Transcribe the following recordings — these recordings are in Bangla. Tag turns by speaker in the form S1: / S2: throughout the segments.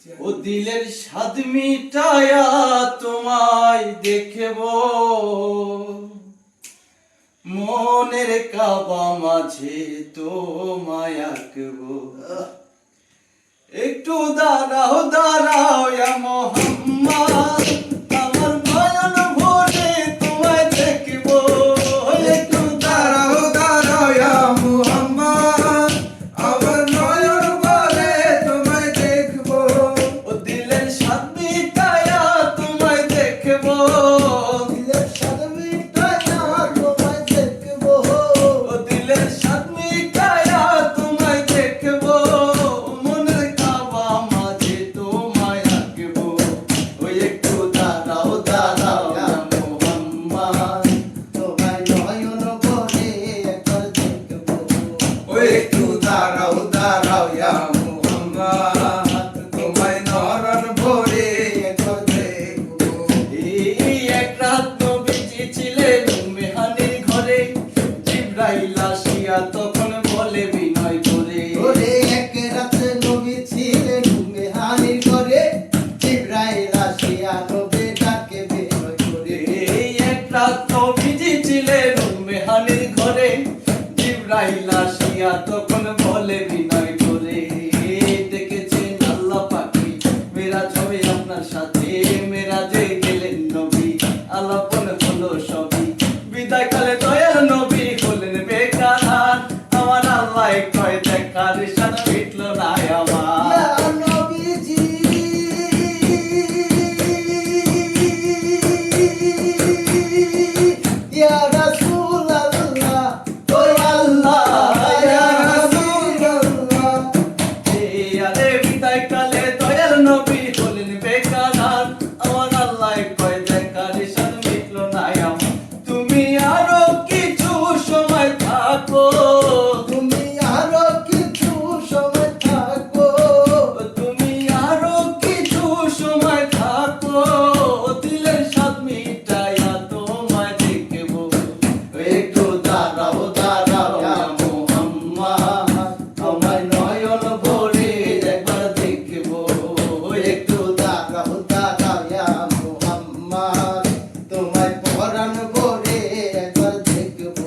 S1: ও দিলের স্বাদ মিটায়া তোমায় দেখব, মনের কাবা মাঝে তোমায় আঁকব। একটু দাঁড়াও দাঁড়াও ইয়া মোহাম্মদ, আমার নয়ন ভরে তোমায় দেখব। একটু
S2: দাঁড়াও দাঁড়াও ইয়া মুহাম্মদ, আমার নয়ন ভরে তোমায় দেখব।
S1: ও দিলের স্বাদ মিটায়া তোমায় দেখব,
S2: দিলের স্বাদ মিটায়া তোমায় দেখব।
S1: ও দিলের স্বাদ মিটায়া তোমায় দেখব, মনের কাবা মাঝে তোমায় আঁকব। ওই একটু দাঁড়াও দাঁড়াও ইয়া মোহাম্মদ,
S2: তোমায় নয়ন ভরে একবার দেখব।
S1: ওই একটু
S2: দাঁড়াও দাঁড়াও ইয়া মুহাম্মদ, তোমায় নয়ন ভরে একবার দেখব।
S1: এই এক রাত নবীজি ছিলেন মেহানির ঘরে, জিবরাইল আসিয়া তখন বলে বিনয় করে,
S2: ওরে এক রাতে নবী ছিলেন মেহানির ঘরে, জিবরাইল আসিয়া নবী ডাকে বিনয় করে।
S1: এই এক রাত নবীজি ছিলেন মেহানির ঘরে, জিবরাইল আসিয়া তখন বলে বিনয় করে, দেখেছেন আল্লাহ পাখি মেরাজ হবে আপনার সাথে, মেরাজে গেলেন নবী আলাপন হলো সবই, বিদায় কালে দয়াল নবী হলেন বেকার। আমার আল্লাহ কয় দেখার সাথে মিটল না আমার।
S2: ইয়া নবীজি, ইয়া রাসূলুল্লাহ, ও আল্লাহ, ইয়া রাসূলুল্লাহ।
S1: এই আরে বিদায় কালে দয়াল নবী হলেন বেকার। আমার আল্লাহ কয় দেখার সাথে মিটল না আমার। তুমি আরো কিছু সময় থাকো,
S2: তুমি আরো কিছু সময় থাকো,
S1: তুমি আরো কিছু সময় থাকো, দিলের স্বাদ মিটায়া তোমায় দেখব। একটু দাঁড়াও দাঁড়াও ইয়া মুহাম্মদ, তোমায় নয়ন ভরে একবার দেখব। একটু
S2: দাঁড়াও দাঁড়াও ইয়া মুহাম্মদ, তোমায় পরাণ ভরে একবার দেখব।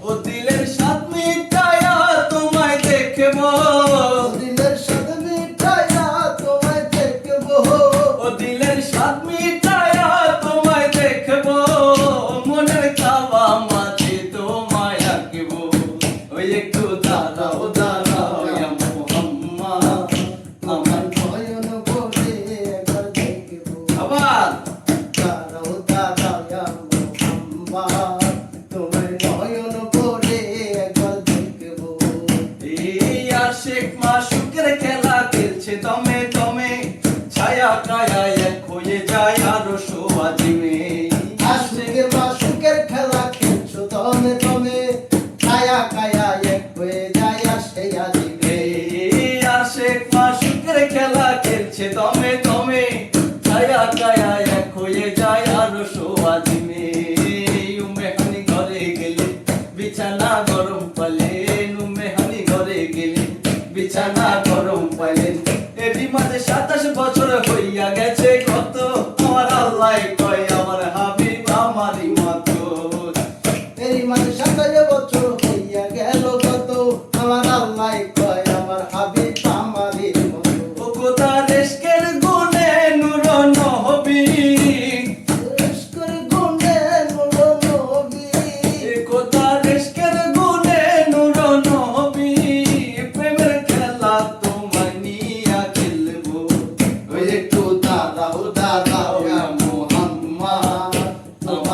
S1: ও দিলের স্বাদ মিটায়া তোমায় দেখব,
S2: দিলের স্বাদ মিটায়া তোমায় দেখব।
S1: ও দিলের স্বাদ মিটায়া তোমায় দেখব, মনের কাবা মাঝে তোমায় আঁকব। ওই একটু দাঁড়াও দাঁড়াও ইয়া মুহাম্মদ, আমার
S2: নয়ন ভরে একবার দেখব।
S1: আবার
S2: দাঁড়াও দাঁড়াও ইয়া মুহাম্মদ, তোমায় নয়ন ভরে একবার দেখব।
S1: এই আশিক মাশুকের খেলা খেলছে দমে দমে, ছায়া কায়া এক হয়ে যায় আরো সোয়াজিমে।
S2: আশুকের মাশুকের খেলা খেলছো দমে দমে, ছায়া কায়া এক হয়ে যায় আসে আজিবে।
S1: এই আশিক মাশুকের খেলা খেলছে দমে দমে, ছায়া কায়া এক হয়ে যায় আরো সোয়াজিমে। উম্মেহানি ঘরে গেলে বিছানা গরম পালেন, উম্মেহানি ঘরে গেলে বিছানা গরম পালেন। এরই মাঝে 27 বছর হইয়া গেছে কত, আমার আল্লাহ কয় আমার হাবিব আমারই মতো।
S2: এই মানে 27 বছর হইয়া গেল কত, আমার আল্লাহ কয় আমার হাবিব আমারই মতো।
S1: ও কোথা দেশ